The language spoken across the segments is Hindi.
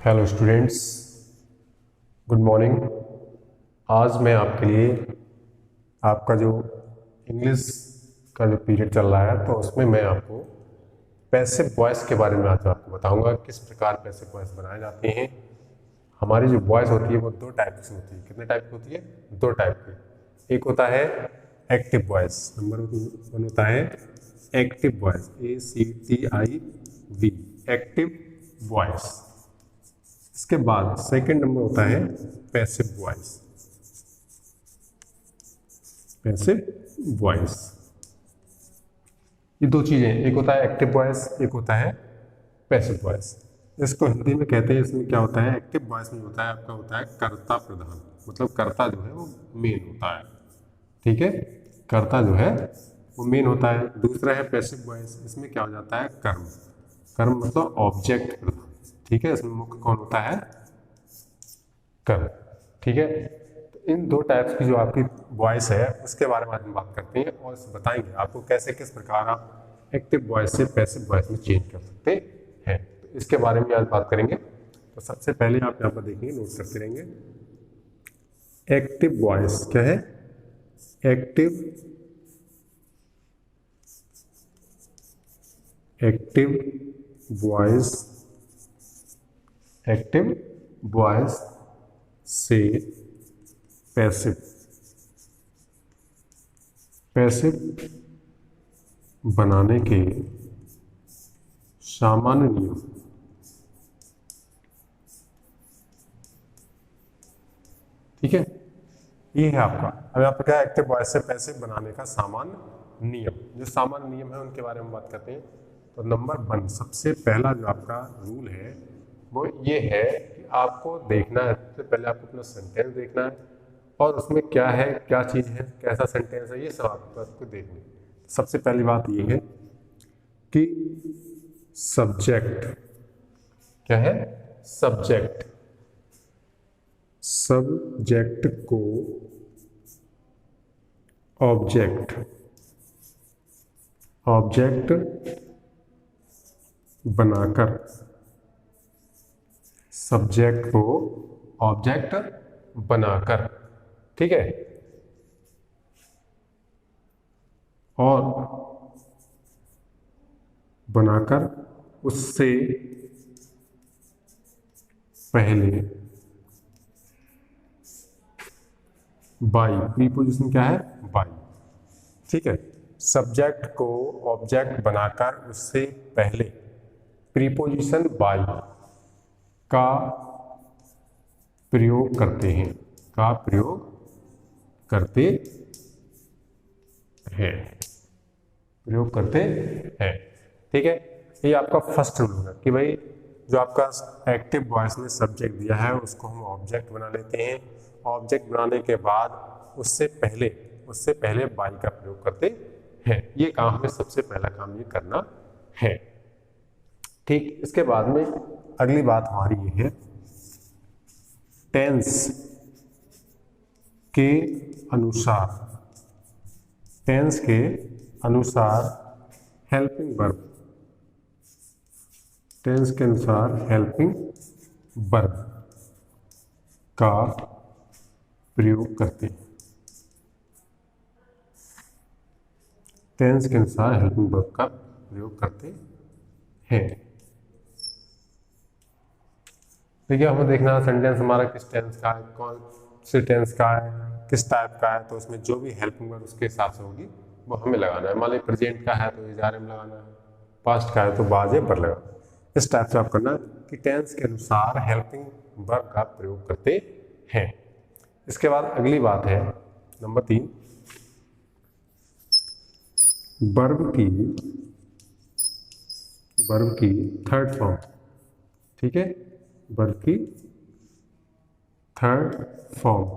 Hello students, good morning. आज मैं आपके लिए आपका जो इंग्लिश का जो पीरियड चल रहा है तो उसमें मैं आपको पैसिव वॉइस के बारे में आज आपको बताऊंगा किस प्रकार पैसिव वॉइस बनाए जाते हैं। हमारी जो वॉइस होती है वो दो टाइप की होती है। कितने टाइप की होती है? दो टाइप की। एक होता है एक्टिव वॉइस, नंबर वन होता है active voice, ACTIV, active voice. इसके बाद सेकंड नंबर होता है पैसिव वॉइस। पैसिव वॉइस, ये दो चीजें, एक होता है एक्टिव वॉइस, एक होता है पैसिव वॉइस। इसको हिंदी में कहते हैं, इसमें क्या होता है, एक्टिव वॉइस में होता है आपका होता है कर्ता प्रधान, मतलब कर्ता जो है वो मेन होता है। ठीक है, कर्ता जो है वो मेन होता है। दूसरा है पैसिव वॉइस, इसमें क्या हो जाता है कर्म, कर्म मतलब ऑब्जेक्ट प्रधान। ठीक है, इसमें मुख्य कौन होता है? कर्म। ठीक है, तो इन दो टाइप्स की जो आपकी वॉइस है उसके बारे में आज हम बात करते हैं और बताएंगे आपको कैसे किस प्रकार आप एक्टिव वॉइस से पैसिव वॉइस में चेंज कर सकते हैं। तो इसके बारे में आज बात करेंगे। तो सबसे पहले आप यहाँ पर देखेंगे, नोट करते रहेंगे। एक्टिव वॉइस क्या है? एक्टिव वॉइस, एक्टिव वॉइस से पैसिव, पैसिव बनाने के सामान्य नियम। ठीक है, ये है आपका। अब यहाँ पर क्या है? एक्टिव वॉइस से पैसिव बनाने का सामान्य नियम। जो सामान्य नियम है उनके बारे में बात करते हैं। तो नंबर वन, सबसे पहला जो आपका रूल है वो ये है कि आपको देखना है, सबसे पहले आपको अपना सेंटेंस देखना है और उसमें क्या है, क्या चीज़ है, कैसा सेंटेंस है, ये सब आपको देखना है। सबसे पहली बात ये है कि सब्जेक्ट क्या है? सब्जेक्ट, सब्जेक्ट को ऑब्जेक्ट, ऑब्जेक्ट बनाकर, सब्जेक्ट को ऑब्जेक्ट बनाकर, ठीक है, और बनाकर उससे पहले बाई, प्रीपोजिशन क्या है? बाई। ठीक है, सब्जेक्ट को ऑब्जेक्ट बनाकर उससे पहले प्रीपोजिशन बाई का प्रयोग करते हैं, का प्रयोग करते हैं, प्रयोग करते हैं। ठीक है, ये आपका फर्स्ट रूल है कि भाई जो आपका एक्टिव वॉइस में सब्जेक्ट दिया है उसको हम ऑब्जेक्ट बना लेते हैं। ऑब्जेक्ट बनाने के बाद उससे पहले बाई का प्रयोग करते हैं। ये काम हमें सबसे पहला काम ये करना है। ठीक, इसके बाद में अगली बात हमारी ये है, टेंस के अनुसार, टेंस के अनुसार हेल्पिंग वर्ब, टेंस के अनुसार हेल्पिंग वर्ब का प्रयोग करते हैं। टेंस के अनुसार हेल्पिंग वर्ब का प्रयोग करते हैं। देखिए, हमें देखना सेंटेंस हमारा किस टेंस का है, कौन से टेंस का है, किस टाइप का है, तो उसमें जो भी हेल्पिंग वर्ब उसके हिसाब से होगी वो हमें लगाना है। मान लीजिए प्रेजेंट का है तो इज़ारे में लगाना है, पास्ट का है तो बाजे पर लगाना है। इस टाइप से आप करना कि टेंस के अनुसार हेल्पिंग वर्ब का प्रयोग करते हैं। इसके बाद अगली बात है नंबर 3, वर्ब की थर्ड फॉर्म। ठीक है, वर्ब की थर्ड फॉर्म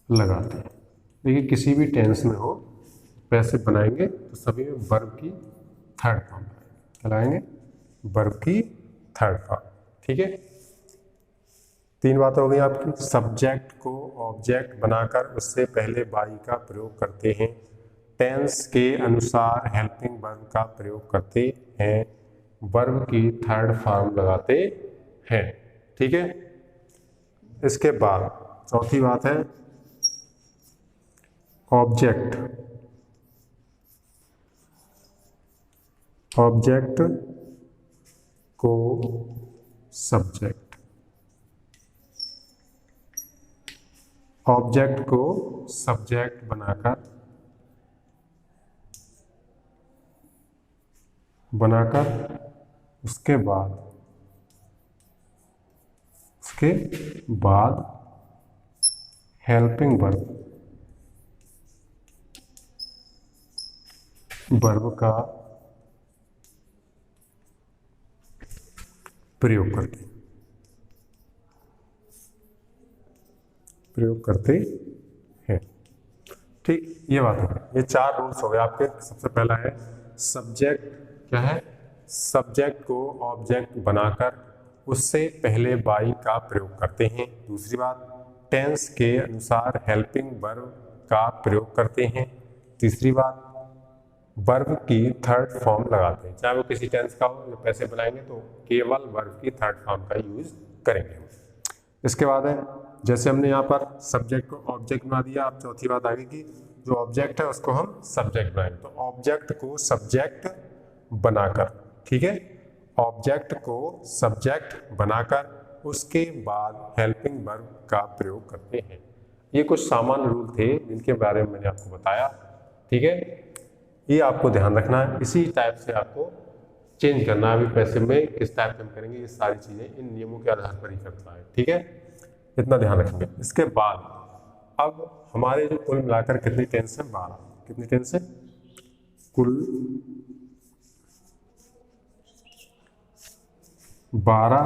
लगाते हैं। देखिए, किसी भी टेंस में हो पैसिव बनाएंगे तो सभी में वर्ब की थर्ड फॉर्म लगाएंगे, वर्ब की थर्ड फॉर्म। ठीक है, 3 बातें हो गई आपकी। सब्जेक्ट को ऑब्जेक्ट बनाकर उससे पहले बाई का प्रयोग करते हैं, टेंस के अनुसार हेल्पिंग वर्ब का प्रयोग करते हैं, वर्ब की थर्ड फॉर्म लगाते हैं। ठीक है, इसके बाद चौथी बात है ऑब्जेक्ट। ऑब्जेक्ट को सब्जेक्ट, ऑब्जेक्ट को सब्जेक्ट बनाकर उसके बाद हेल्पिंग वर्ब का प्रयोग करते हैं। ठीक, ये बात है। ये 4 रूल्स हो गए आपके। सबसे पहला है सब्जेक्ट, क्या है, सब्जेक्ट को ऑब्जेक्ट बनाकर उससे पहले बाई का प्रयोग करते हैं। दूसरी बात, टेंस के अनुसार हेल्पिंग वर्ब का प्रयोग करते हैं। तीसरी बात, वर्ब की थर्ड फॉर्म लगाते हैं, चाहे वो किसी टेंस का हो, जो पैसे बनाएंगे तो केवल वर्ब की थर्ड फॉर्म का यूज करेंगे। इसके बाद है, जैसे हमने यहाँ पर सब्जेक्ट को ऑब्जेक्ट बना दिया, अब चौथी बात आगे की, जो ऑब्जेक्ट है उसको हम सब्जेक्ट बनाएंगे। तो ऑब्जेक्ट को सब्जेक्ट बनाकर, ठीक है, ऑब्जेक्ट को सब्जेक्ट बनाकर उसके बाद हेल्पिंग वर्ब का प्रयोग करते हैं। ये कुछ सामान्य रूल थे जिनके बारे में मैंने आपको बताया। ठीक है, ये आपको ध्यान रखना है, इसी टाइप से आपको चेंज करना है। अभी पैसे में किस टाइप से हम करेंगे, ये सारी चीज़ें इन नियमों के आधार पर ही करता है। ठीक है, इतना ध्यान रखेंगे। इसके बाद अब हमारे जो कुल मिलाकर कितनी टेंस है, 12। कितनी टेंस है? कुल 12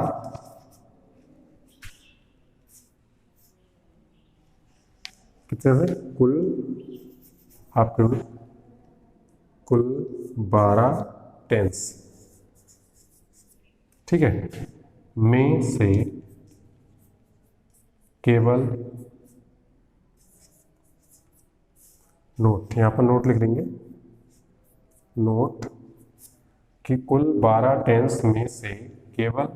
कितने से कुल आपके कुल 12 टेंस, ठीक है, में से केवल नोट, यहां पर नोट लिख लेंगे, नोट कि कुल 12 टेंस में से केवल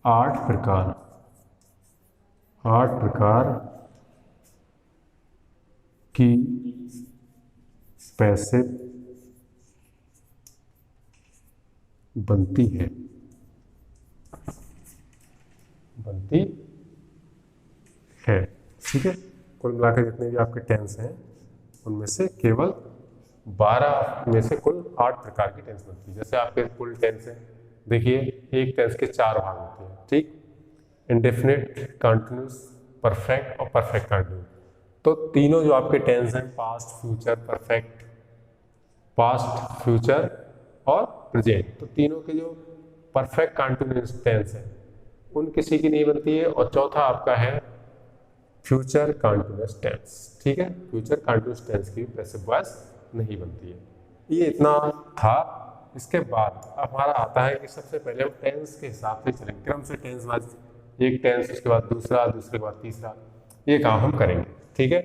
8 प्रकार की पैसिव बनती है, ठीक है। कुल मिलाकर जितने भी आपके टेंस हैं उनमें से केवल 12 में से कुल 8 प्रकार की टेंस बनती है। जैसे आपके कुल टेंस है, देखिए एक टेंस के 4 भाग होते हैं, ठीक, इंडेफिनिट, कंटिन्यूस, परफेक्ट और परफेक्ट कंटिन्यूस। तो तीनों जो आपके टेंस हैं, past, future, perfect, past, future और प्रेजेंट, तो तीनों के जो परफेक्ट कंटिन्यूस टेंस है उन किसी की नहीं बनती है। और चौथा आपका है फ्यूचर कंटिन्यूस टेंस, ठीक है, फ्यूचर कंटिन्यूस टेंस की पैसिव वॉइस नहीं बनती है। ये इतना था। इसके बाद हमारा आता है कि सबसे पहले हम टेंस के हिसाब से चलेंगे, क्रम से टेंस वाइज, एक टेंस उसके बाद दूसरा, दूसरे के बाद तीसरा, ये काम हम करेंगे, ठीक है।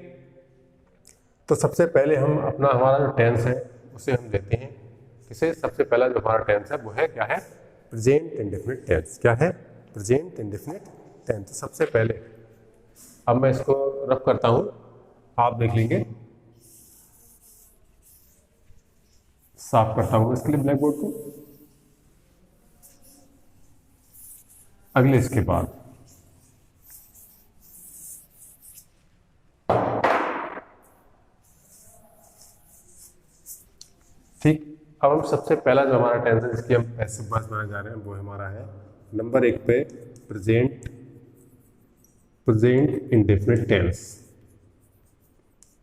तो सबसे पहले हम हमारा जो टेंस है उसे हम लेते हैं किसे, सबसे पहला जो हमारा टेंस है वो है क्या है, प्रेजेंट इंडेफिनिट टेंस। क्या है? Present indefinite tense. तो सबसे पहले अब मैं इसको रफ करता हूं, आप देख लेंगे, साफ करता हूं इसके लिए ब्लैक बोर्ड को। अगले इसके बाद ठीक, अब हम सबसे पहला जो हमारा टेंस है जिसकी हम पैसिव वॉइस बनाने जा रहे हैं वो हमारा है नंबर 1 पे present indefinite tense,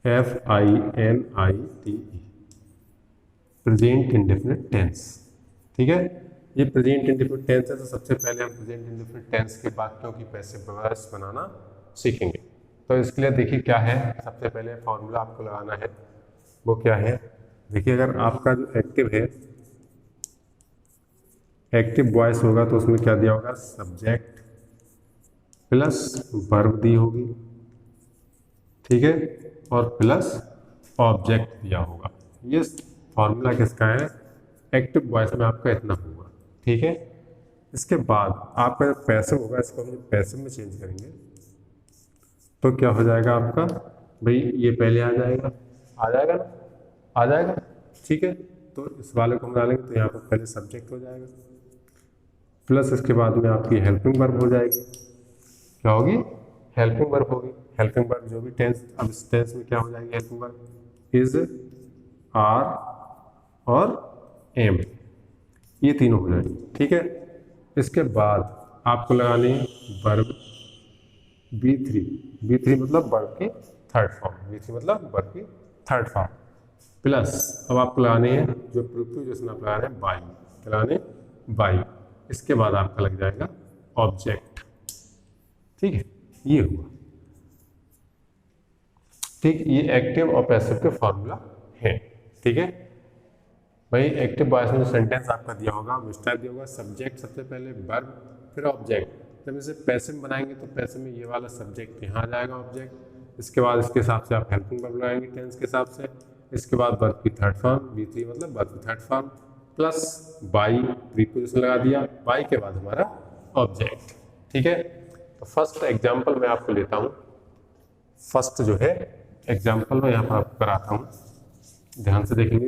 FINITE, present indefinite tense, ठीक है। ये प्रेजेंट इंडेफिनिट टेंस है, तो सबसे पहले हम प्रेजेंट इंडेफिनिट टेंस के वाक्यों की पैसिव वॉइस बनाना सीखेंगे। तो इसके लिए देखिए क्या है, सबसे पहले फॉर्मूला आपको लगाना है, वो क्या है, देखिए अगर आपका जो एक्टिव है, एक्टिव वॉइस होगा तो उसमें क्या दिया होगा, सब्जेक्ट प्लस वर्ब दी होगी, ठीक है, और प्लस ऑब्जेक्ट दिया होगा। ये फॉर्मूला किसका है, एक्टिव वॉइस में आपका इतना होगा, ठीक है। इसके बाद आपका जो पैसिव होगा इसको हम पैसिव में चेंज करेंगे तो क्या हो जाएगा आपका, भाई ये पहले आ जाएगा, आ जाएगा ना, आ जाएगा, ठीक है। तो इस वाले को हम डालेंगे तो यहाँ पर पहले सब्जेक्ट हो जाएगा, प्लस इसके बाद में आपकी हेल्पिंग वर्ब हो जाएगी। क्या होगी? हेल्पिंग वर्ब होगी। हेल्पिंग वर्ब जो भी टेंस, अब इस टेंस में क्या हो जाएगी हेल्पिंग वर्ब? इज, आर और एम, ये तीनों हो जाएगी, ठीक है। इसके बाद आपको लगानी वर्ब B3, B3 मतलब वर्ब की थर्ड फॉर्म, B3 मतलब वर्ब की थर्ड फॉर्म, प्लस अब आपको लगाने हैं जो प्रीपोजिशन आप लगा रहे हैं बाई, क्या लगाने? बाई। इसके बाद आपका लग जाएगा ऑब्जेक्ट, ठीक है, ये हुआ, ठीक। ये एक्टिव और पैसिव के फॉर्मूला है, ठीक है भाई। एक्टिव वॉइस में सेंटेंस आपका दिया होगा, उस टाइप दिया होगा, सब्जेक्ट सबसे पहले, वर्ब फिर ऑब्जेक्ट। जब इसे पैसिव बनाएंगे तो पैसिव में ये वाला सब्जेक्ट यहाँ आ जाएगा ऑब्जेक्ट, इसके बाद इसके हिसाब से आप हेल्पिंग वर्ब लगाएंगे टेंस के हिसाब से, इसके बाद वर्ब की थर्ड फॉर्म B3 मतलब वर्ब की third form, plus by, preposition लगा दिया, बाई के बाद हमारा ऑब्जेक्ट, ठीक है। तो फर्स्ट एग्जाम्पल मैं आपको लेता हूँ, फर्स्ट जो है एग्जाम्पल मैं यहाँ पर आपको कराता हूँ, ध्यान से देखेंगे।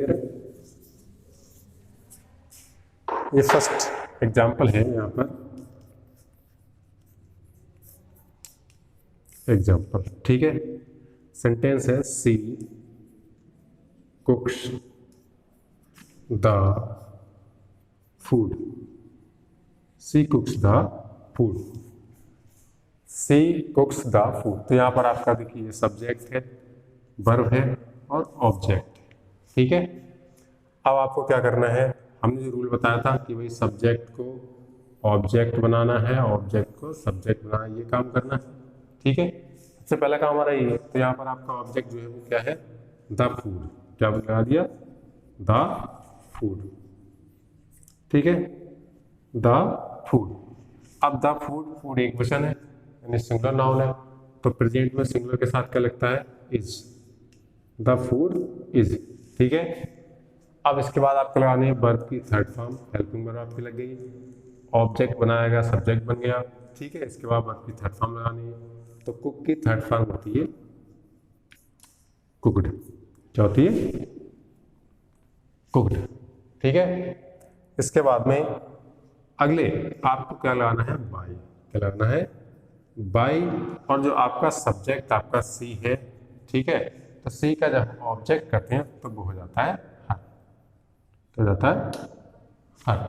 ये फर्स्ट एग्जाम्पल है यहाँ पर, एग्जाम्पल, ठीक है। सेंटेंस है she cooks the food, she cooks the food, she cooks the food. तो यहाँ पर आपका देखिए ये सब्जेक्ट है, वर्ब है और ऑब्जेक्ट, ठीक है। अब आपको क्या करना है, हमने जो रूल बताया था कि भाई सब्जेक्ट को ऑब्जेक्ट बनाना है, ऑब्जेक्ट को सब्जेक्ट बनाना है, ये काम करना है, ठीक है। सबसे पहला काम हमारा ये है। तो यहाँ पर आपका ऑब्जेक्ट जो है वो क्या है? द फूड, क्या लगा दिया? द फूड, ठीक है, द फूड। अब द फूड, फूड एक वचन है यानी सिंगुलर नाउन है, तो प्रेजेंट में सिंगुलर के साथ क्या लगता है? इज, द फूड इज, ठीक है। अब इसके बाद आपको लगाने हैं वर्ब की थर्ड फॉर्म, हेल्पिंग वर्ब आपकी लग गई, ऑब्जेक्ट बनाएगा, सब्जेक्ट बन गया, ठीक है। इसके बाद वर्ब की थर्ड फॉर्म लगानी है, तो कुक की थर्ड फॉर्म होती है कुकड, क्या होती है? कुकड, ठीक है। इसके बाद में अगले आपको क्या लगाना है? बाई, क्या लगाना है? बाई। और जो आपका सब्जेक्ट आपका सी है, ठीक है, तो सी का जब ऑब्जेक्ट करते हैं तो वो हो जाता है हर, क्या जाता है? हर,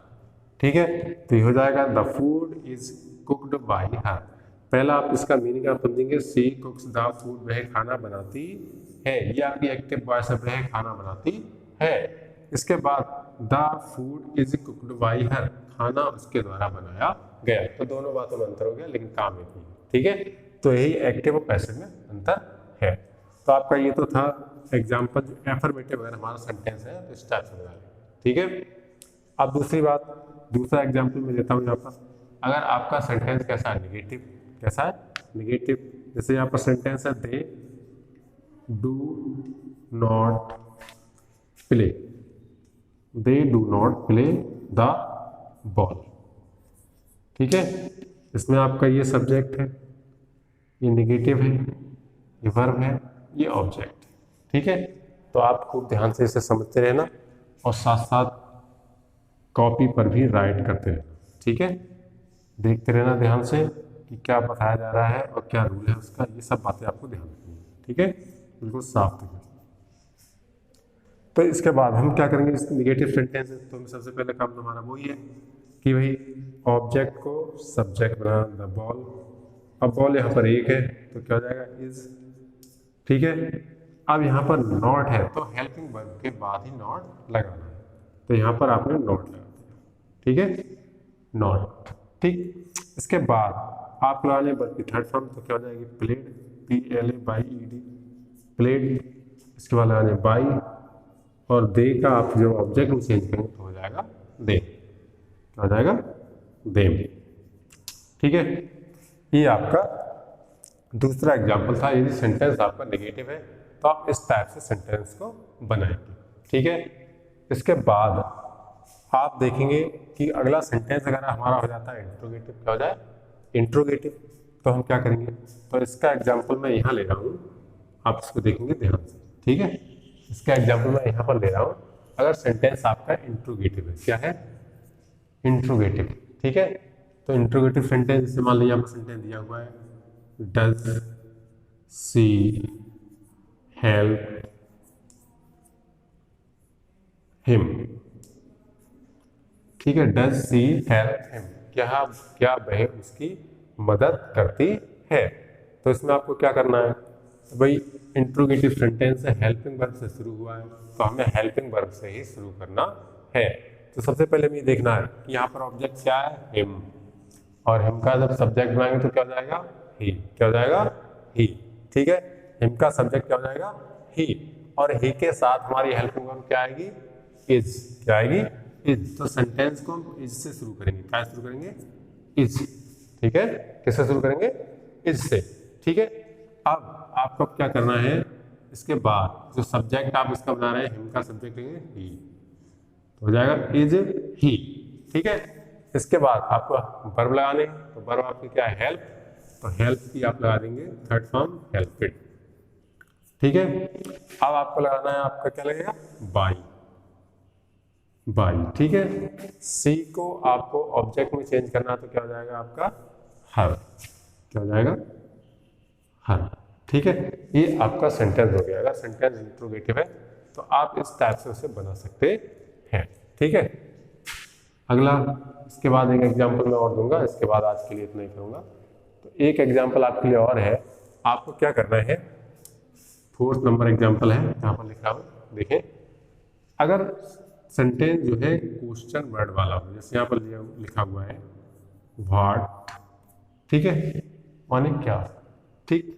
ठीक है। तो ये हो जाएगा the food is cooked by her. पहला आप इसका मीनिंग आप समझेंगे, सी कुक्स द फूड, वह खाना बनाती है, ये आपकी एक्टिव वॉइस है, वह खाना बनाती है। इसके बाद the food is cooked by her, खाना उसके द्वारा बनाया गया। तो दोनों बातों में अंतर हो गया लेकिन काम एक ही, ठीक है। तो यही एक्टिव और पैसिव में अंतर है। तो आपका ये तो था एग्जाम्पल, जो एफर्मेटिव अगर हमारा सेंटेंस है तो इस टाइप से बना लें, ठीक है। अब दूसरी बात, दूसरा एग्जाम्पल मैं देता हूँ यहाँ पर। अगर आपका सेंटेंस कैसा है? निगेटिव, कैसा है? निगेटिव। जैसे यहाँ पर सेंटेंस है they do not play, they do not play the ball, ठीक है। इसमें आपका ये सब्जेक्ट है, ये निगेटिव है, ये वर्ब है, ये ऑब्जेक्ट, ठीक है। तो आप खूब ध्यान से इसे समझते रहना और साथ साथ कॉपी पर भी राइट करते रहना, ठीक है। देखते रहना ध्यान से कि क्या बताया जा रहा है और क्या रूल है उसका, ये सब बातें आपको ध्यान रखनी है, ठीक है, बिल्कुल साफ दिखे। तो इसके बाद हम क्या करेंगे, इस निगेटिव सेंटेंस है तो सबसे पहले काम हमारा वही है कि भाई ऑब्जेक्ट को सब्जेक्ट बनाना, द बॉल। अब बॉल यहाँ पर एक है तो क्या हो जाएगा? इज, ठीक है। अब यहाँ पर नॉट है तो हेल्पिंग वर्ब के बाद ही नॉट लगाना है, तो यहाँ पर आपने नॉट लगा दिया, ठीक है, नॉट, ठीक। इसके बाद आप लगा लें वर्ब की थर्ड फॉर्म, तो क्या हो जाएगी? Played, PLAYED, played. इसके बाद लगा लें बाई, और दे का आप जो ऑब्जेक्ट में चेंज करेंगे तो हो जाएगा दे, क्या हो जाएगा? देम, ठीक है। ये आपका दूसरा एग्जाम्पल था। यदि सेंटेंस आपका नेगेटिव है तो आप इस टाइप से सेंटेंस को बनाएंगे, ठीक है। इसके बाद आप देखेंगे कि अगला सेंटेंस अगर हमारा हो जाता है इंट्रोगेटिव, क्या हो जाए इंट्रोगेटिव, तो हम क्या करेंगे, तो इसका एग्जाम्पल मैं यहाँ ले रहा हूँ, आप इसको देखेंगे ध्यान से, ठीक है। इसका एग्जाम्पल मैं यहाँ पर ले रहा हूँ, अगर सेंटेंस आपका इंट्रोगेटिव है, क्या है इंट्रोगेटिव, ठीक है। तो इंट्रोगेटिव सेंटेंस जैसे मान लीजिए आपको सेंटेंस दिया हुआ है, डज सी हेल्प हिम, ठीक है, डज सी हेल्प हिम, क्या क्या वह उसकी मदद करती है। तो इसमें आपको क्या करना है, तो भाई इंट्रोगेटिव सेंटेंस है, हेल्पिंग वर्ब से शुरू हुआ है, तो हमें हेल्पिंग वर्ब से ही शुरू करना है। तो सबसे पहले हमें देखना है कि यहाँ पर ऑब्जेक्ट क्या है, हिम, और हिम का जब सब्जेक्ट बनाएंगे तो क्या हो जाएगा, ही, क्या हो जाएगा, ही, ठीक है। हिम का सब्जेक्ट क्या हो जाएगा, ही, और ही के साथ हमारी हेल्पिंग वर्ब क्या आएगी, इज, क्या आएगी, इज। तो सेंटेंस को हम इज से शुरू करेंगे, क्या शुरू करेंगे, इज, ठीक है, किससे शुरू करेंगे, इज से, ठीक है। अब आपको क्या करना है, इसके बाद जो सब्जेक्ट आप इसका बना रहे हैं, हिम का सब्जेक्ट लेंगे ही, तो हो जाएगा इज ही, ठीक है। इसके बाद आपको वर्ब लगाने, तो वर्ब आपकी क्या है, हेल्प, तो हेल्प की आप लगा देंगे थर्ड फॉर्म हेल्पेड, ठीक है। अब आपको लगाना है, आपका क्या लगेगा, बाई, बाई, ठीक है। सी को आपको ऑब्जेक्ट में चेंज करना है, तो क्या हो जाएगा आपका, हर, क्या हो जाएगा, हर, ठीक है। ये आपका सेंटेंस हो गया। अगर सेंटेंस इंट्रोगेटिव है तो आप इस टाइप से उसे बना सकते हैं, ठीक है। अगला, इसके बाद एक एग्जांपल मैं और दूंगा, इसके बाद आज के लिए इतना ही करूंगा। तो एक एग्जांपल आपके लिए और है, आपको क्या करना है, 4th नंबर एग्जांपल है, यहाँ पर लिखा हो, देखें, अगर सेंटेंस जो है क्वेश्चन वर्ड वाला हो, जैसे यहाँ पर लिखा हुआ है व्हाट, ठीक है, माने क्या, ठीक,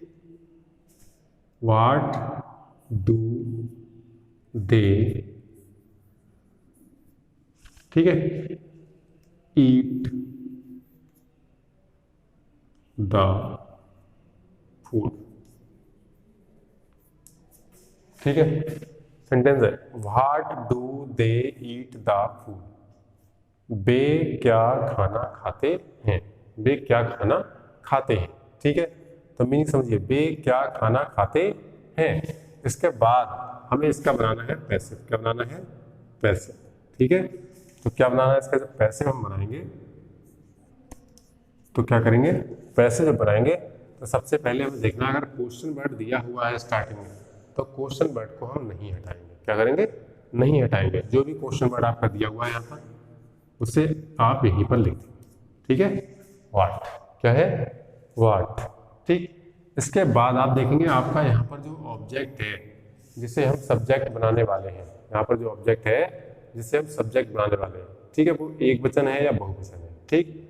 व्हाट डू दे, ठीक है, ईट द फूड, ठीक है। सेंटेंस है what do they eat the food, वे क्या खाना खाते हैं, वे क्या खाना खाते हैं, ठीक है। तो मीनिंग समझिए, वे क्या खाना खाते हैं। इसके बाद हमें इसका बनाना है पैसिव, क्या बनाना है, पैसिव, ठीक है। तो क्या बनाना है इसका, जब पैसिव हम बनाएंगे तो क्या करेंगे, पैसिव जब बनाएंगे तो सबसे पहले हमें देखना, अगर क्वेश्चन वर्ड दिया हुआ है स्टार्टिंग में, तो क्वेश्चन वर्ड को हम नहीं हटाएंगे, क्या करेंगे, नहीं हटाएंगे। जो भी क्वेश्चन वर्ड आपका दिया हुआ है यहाँ पर, उसे आप यहीं पर लिख देंगे, ठीक है, व्हाट, क्या है, व्हाट, ठीक। इसके बाद आप देखेंगे आपका यहाँ पर जो ऑब्जेक्ट है जिसे हम सब्जेक्ट बनाने वाले हैं, यहाँ पर जो ऑब्जेक्ट है जिसे हम सब्जेक्ट बनाने वाले हैं, ठीक है, वो एक वचन है या बहुवचन है, ठीक।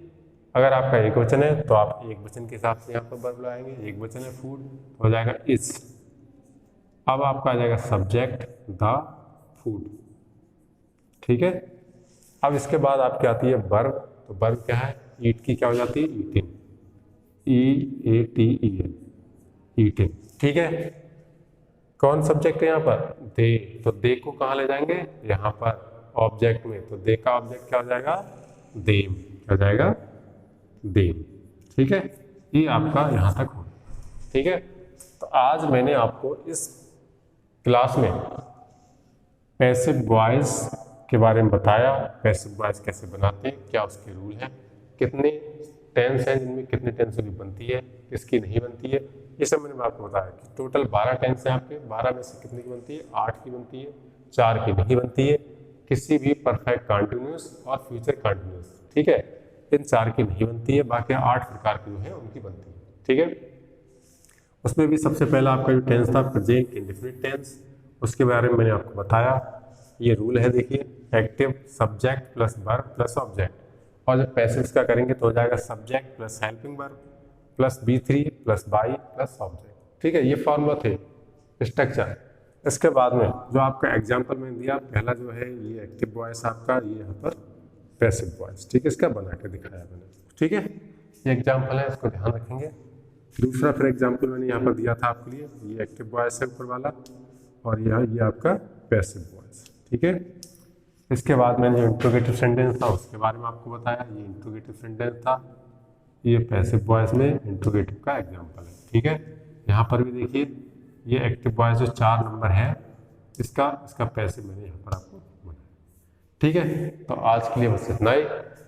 अगर आपका एक वचन है तो आप एक वचन के हिसाब से यहाँ पर वर्ब लगाएंगे, एक वचन है फूड, तो हो जाएगा इज। अब आपका आ जाएगा सब्जेक्ट द फूड, ठीक है। अब इसके बाद आपकी आती है वर्ब, तो वर्ब क्या है, ईट की क्या हो जाती है, ईटिंग, EATEN, ईटिंग, ठीक है। कौन सब्जेक्ट है यहाँ पर, दे, तो दे को कहाँ ले जाएंगे, यहाँ पर ऑब्जेक्ट में, तो दे का ऑब्जेक्ट क्या हो जाएगा, देम, क्या हो जाएगा, देम, ठीक है। ये आपका यहाँ तक हो, ठीक है। तो आज मैंने आपको इस क्लास में पैसिव वॉइस के बारे में बताया, पैसिव वॉइस कैसे बनाते हैं, क्या उसके रूल हैं, कितने टेंस हैं जिनमें कितने टेंसों की बनती है, किसकी नहीं बनती है, ये सब मैंने आपको बताया कि टोटल 12 टेंस हैं आपके, 12 में से कितने की बनती है, 8 की बनती है, 4 की नहीं बनती है, किसी भी परफेक्ट कंटिन्यूअस और फ्यूचर कंटिन्यूअस, ठीक है, इन 4 की नहीं बनती है, बाकी 8 प्रकार की जो है उनकी बनती है, ठीक है। उसमें भी सबसे पहला आपका जो टेंस था प्रेजेंट इंडेफिनिट टेंस, उसके बारे में मैंने आपको बताया। ये रूल है, देखिए, active subject plus verb plus object, और जब पैसिव्स का करेंगे तो हो जाएगा subject plus helping verb plus B3 plus by plus object, ठीक है। ये फॉर्मूला थे, स्ट्रक्चर। इसके बाद में जो आपका एग्जाम्पल में दिया, पहला जो है ये एक्टिव वॉइस आपका, ये यहाँ पर पैसिव वॉइस, ठीक है, इसका बना के दिखाया मैंने, ठीक है। ये एग्जाम्पल है, इसको ध्यान रखेंगे। दूसरा फिर एग्जाम्पल मैंने यहाँ पर दिया था आपके लिए, ये एक्टिव वॉइस है ऊपर वाला, और यह ये आपका पैसिव वॉइस, ठीक है। इसके बाद मैंने जो इंट्रोगेटिव सेंटेंस था उसके बारे में आपको बताया, ये इंट्रोगेटिव सेंटेंस था, ये पैसिव वॉइस में इंट्रोगेटिव का एग्जाम्पल है। ठीक है, यहाँ पर भी देखिए ये एक्टिव वॉइस जो 4 नंबर है इसका पैसिव मैंने यहाँ पर आपको बताया। ठीक है, तो आज के लिए बस इतना ही।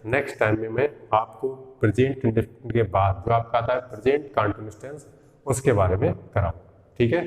नेक्स्ट टाइम में मैं आपको प्रेजेंट इंडेफिनिट के बाद जो आपका आता है प्रेजेंट कंटीन्यूअस टेंस उसके बारे में कराऊंगा। ठीक है।